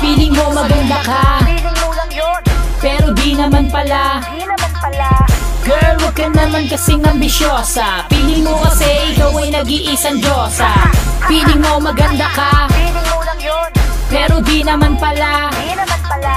Feeling mo maganda ka, Feeling mo lang yun, pero di naman pala. di naman pala. Girl, wag ka naman kasing ambisyosa. Feeling mo kasi ikaw ay nag-iisang Diyosa. Feeling mo maganda ka, Feeling mo lang yun, pero di naman pala. di naman pala.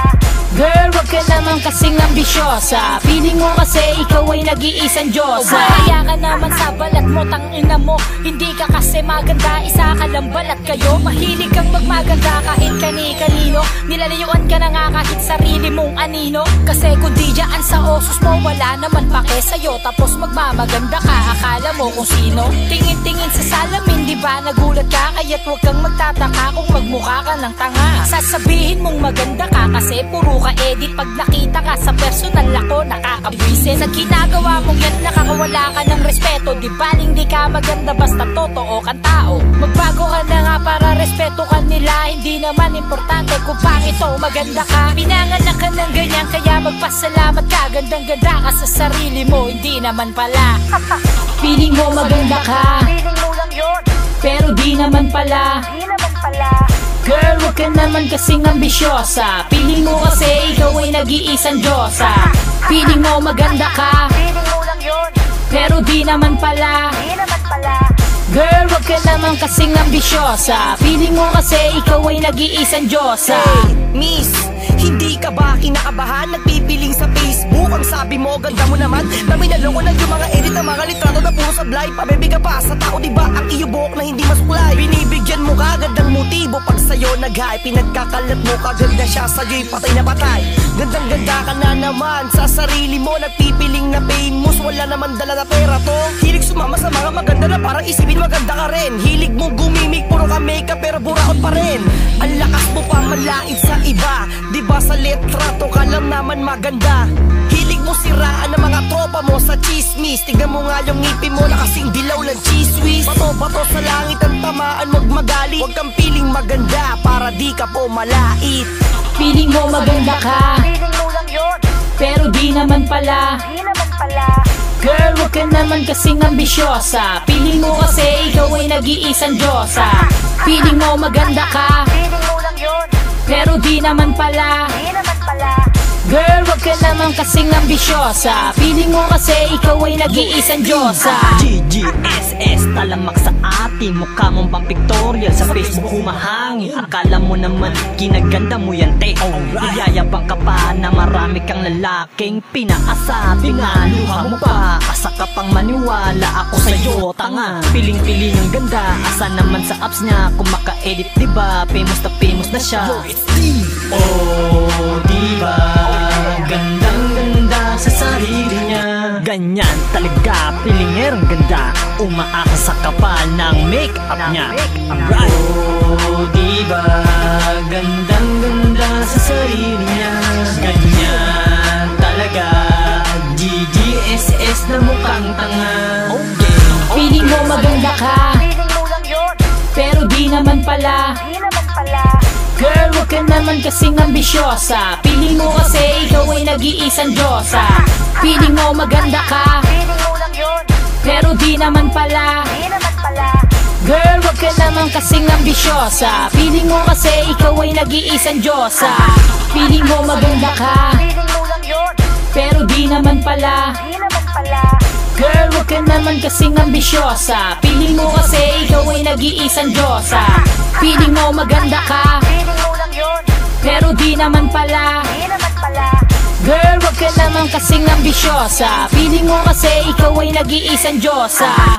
Girl, wag ka naman kasing ambisyosa. Feeling mo kasi ikaw ay nag-iisang Diyosa. Kaya ka naman sa balat mo, tangina mo. Hindi ka kasi maganda, isa ka lang balat kayo. Mahilig kang magmaganda kahit kani-kanino. Nilalayuan ka na nga kahit sarili mong anino. Kasi kung di dyan sa osos mo, wala naman pake sa'yo. Tapos magmamaganda ka, akala mo kung sino. Tingin-tingin sa salamin, di ba nagulat ka? Kaya't huwag kang magtataka kung magmukha ka ng tanga. Sasabihin mong maganda ka kasi puro ka edit. Pag nakita ka sa personal ako, nakakabwisit. Sa ginagawa mong yan, nakakawala ka ng respeto. Di baling di ka maganda, basta totoo kang tao. Magbago ka na nga para respeto ka nila. Hindi naman importante kung pangit o maganda ka. Pinanganak ka ng ganyan, kaya magpasalamat ka. Gandang-ganda ka sa sarili mo, hindi naman pala. Feeling mo maganda ka, Feeling mo lang yun, pero di naman pala. di naman pala. Girl, wag ka naman kasing ambisyosa. Feeling mo kasi ikaw ay nag-iisang Diyosa. Feeling mo maganda ka, Feeling mo lang yun, pero di naman pala. di naman pala. Girl, wag ka naman kasing ambisyosa. Feeling mo kasi ikaw ay nag-iisang Diyosa. Hey, miss, hindi ka ba kinakabahan? Nagpipiling sa Facebook, ang sabi mo, ganda mo naman. Dami na loko ng yung mga edit ng mga litrato na puro sablay. Pabebe ka pa sa tao, diba? Ang iyo buhok na hindi masuklay. Binibigyan mo ka, gandang motibo. Pag sa'yo nag-high, pinagkakalat mo ka, ganda siya sa'yo'y patay na patay. Gandang-ganda ka na naman sa sarili mo. Nagpipiling na famous, wala naman dala na pera to. Hilig sumama sa mga maganda na parang isipin maganda ka rin. Hilig mo gumimik, puro ka makeup pero buraot pa rin. Ang lakas mo pa malait sa iba, diba sa litrato ka lang naman maganda. Hilig mo siraan ng mga tropa mo sa chismis. Tignan mo nga yung ngipin mo na kasing dilaw ng cheese whiz. Bato-bato sa langit ang tamaan, wag magalit. Huwag kang piling maganda para di ka po malait. Feeling mo maganda ka, Feeling mo lang yun, pero di naman pala. di naman pala. Girl, wag ka naman kasing ambisyosa. Feeling mo kasi ikaw ay nag-iisang Diyosa. Feeling mo maganda ka, Feeling mo lang yun, pero di naman pala. di naman pala. Girl, wag ka naman kasing ambisyosa. Feeling mo kasi ikaw ay nag-iisang Diyosa. GGSS, talamak sa atin. Mukha mong pang pictorial sa Facebook humahangin. Akala mo naman kinaganda mo yan, te. Iyayabang ka pa na marami kang lalaking pinaasabi nga. Luha mo pa, asa ka pang maniwala. Ako sa'yo, tanga. Piling-piling ang ganda. Asa naman sa apps niya kung maka-edit, diba? Famous na siya. Oh, diba? Gandang-ganda sa sarili niya. Ganyan talaga, pilingerang ganda. Umaasa sa kapal ng make-up niya. Right. Oh, diba? Gandang-ganda sa sarili niya. Ganyan talaga, GGSS na mukhang tanga. Feeling mo maganda ka, Feeling mo lang yun, pero di naman pala. di naman pala. Girl, wag ka naman kasing ambisyosa. Feeling mo kasi ikaw ay nag-iisang Diyosa. Feeling mo maganda ka, Feeling mo lang yun, pero di naman pala. di naman pala. Girl, wag ka naman kasing ambisyosa. Feeling mo kasi ikaw ay nag-iisang Diyosa. Feeling mo maganda ka, Feeling mo lang yun, pero di naman pala. di naman pala. Girl, wag ka naman kasing ambisyosa. Feeling mo kasi ikaw ay nag-iisang Diyosa. Feeling mo maganda ka, Feeling mo lang yun, pero di naman pala. di naman pala. Girl, wag ka naman kasing ambisyosa. Feeling mo kasi ikaw ay nag-iisang Diyosa.